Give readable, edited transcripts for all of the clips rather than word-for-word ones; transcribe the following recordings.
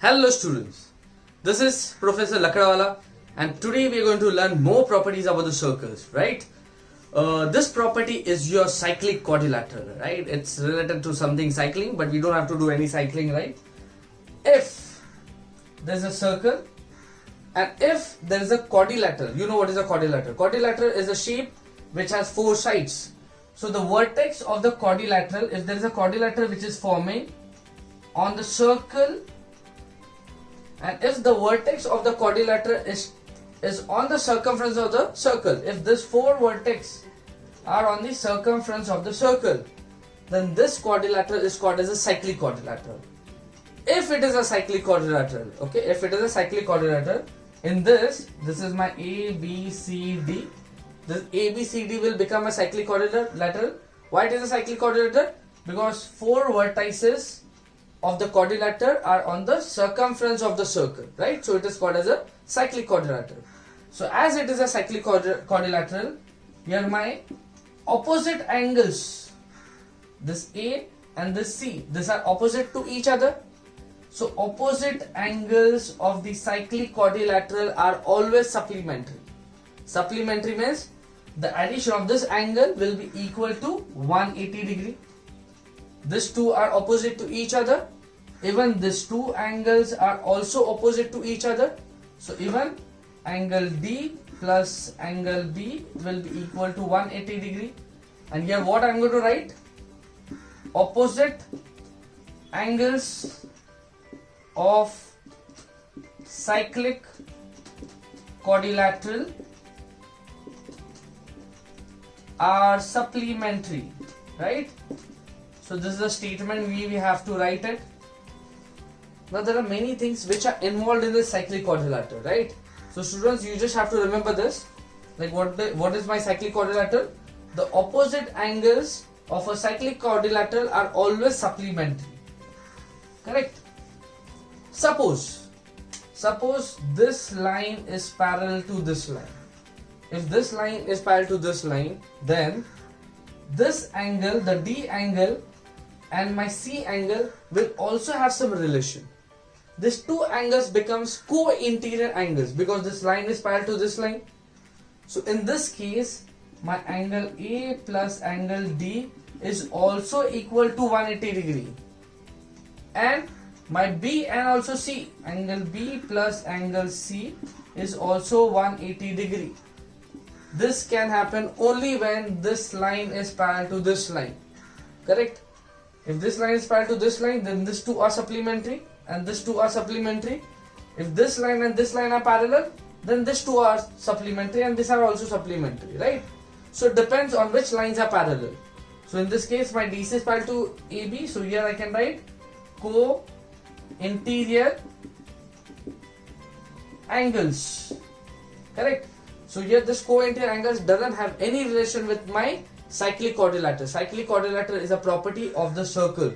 Hello students, this is Professor Lakdawala and today we are going to learn more properties about the circles, right? This property is your cyclic quadrilateral, right? It's related to something cycling, but we don't have to do any cycling, right? If there's a circle and if there is a quadrilateral, you know what is a quadrilateral? Quadrilateral is a shape which has four sides. So the vertex of the quadrilateral, if there is a quadrilateral which is forming on the circle, and if the vertex of the quadrilateral is on the circumference of the circle, if these four vertex are on the circumference of the circle, then this quadrilateral is called as a cyclic quadrilateral. If it is a cyclic quadrilateral, okay, if it is a cyclic quadrilateral, in this is my A, B, C, D. This A, B, C, D will become a cyclic quadrilateral. Why it is a cyclic quadrilateral? Because four vertices of the quadrilateral are on the circumference of the circle, right? So it is called as a cyclic quadrilateral. So as it is a cyclic quadrilateral, here my opposite angles, this A and this C, these are opposite to each other. So opposite angles of the cyclic quadrilateral are always supplementary. Supplementary means the addition of this angle will be equal to 180 degree. These two are opposite to each other. Even these two angles are also opposite to each other. So even angle D plus angle B will be equal to 180 degree. And here what I am going to write? Opposite angles of cyclic quadrilateral are supplementary, right? So this is a statement we have to write it. Now there are many things which are involved in this cyclic quadrilateral, right? So students, you just have to remember this. Like what is my cyclic quadrilateral? The opposite angles of a cyclic quadrilateral are always supplementary. Correct? Suppose this line is parallel to this line. If this line is parallel to this line, then this angle, the D angle and my C angle will also have some relation. These two angles becomes co-interior angles because this line is parallel to this line. So in this case, my angle A plus angle D is also equal to 180 degree. And my B and also C, angle B plus angle C is also 180 degree. This can happen only when this line is parallel to this line. Correct? If this line is parallel to this line, then these two are supplementary and these two are supplementary. If this line and this line are parallel, then these two are supplementary and these are also supplementary, right? So it depends on which lines are parallel. So in this case, my DC is parallel to AB. So here I can write co-interior angles. Correct? So here this co-interior angles doesn't have any relation with my cyclic quadrilateral. Cyclic quadrilateral is a property of the circle.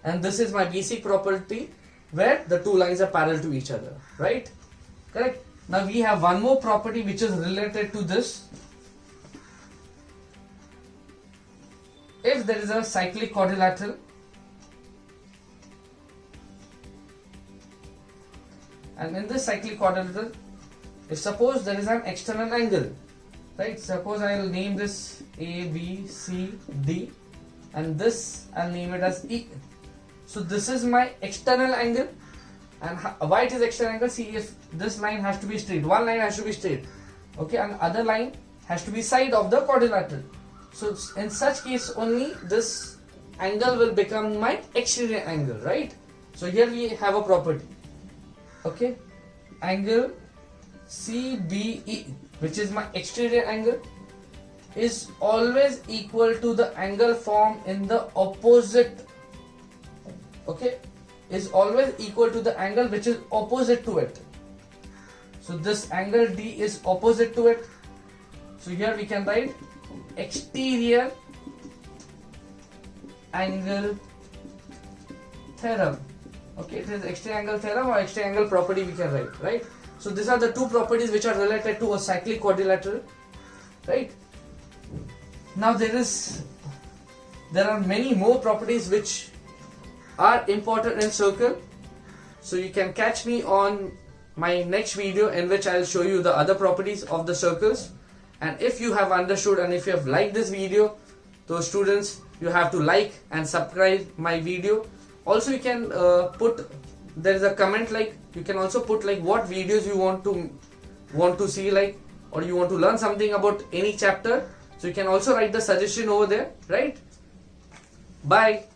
And this is my basic property where the two lines are parallel to each other. Right? Correct? Now we have one more property which is related to this. If there is a cyclic quadrilateral and in this cyclic quadrilateral, if suppose there is an external angle, right? Suppose I will name this A, B, C, D and this I'll name it as E. So this is my external angle and why it is external angle? See, if this line has to be straight, one line has to be straight, okay, and other line has to be side of the quadrilateral. So in such case only this angle will become my exterior angle, right? So here we have a property, okay, angle CBE, which is my exterior angle, is always equal to the angle formed in the opposite, okay, is always equal to the angle which is opposite to it. So this angle D is opposite to it. So here we can write exterior angle theorem. Okay, it is exterior angle theorem or exterior angle property we can write, right? So these are the two properties which are related to a cyclic quadrilateral, right? Now there are many more properties which are important in circle. So you can catch me on my next video, in which I'll show you the other properties of the circles. And if you have understood and if you have liked this video, those students, you have to like and subscribe my video. Also, you can there is a comment, like you can also put like what videos you want to see, like, or you want to learn something about any chapter. So you can also write the suggestion over there, right? Bye.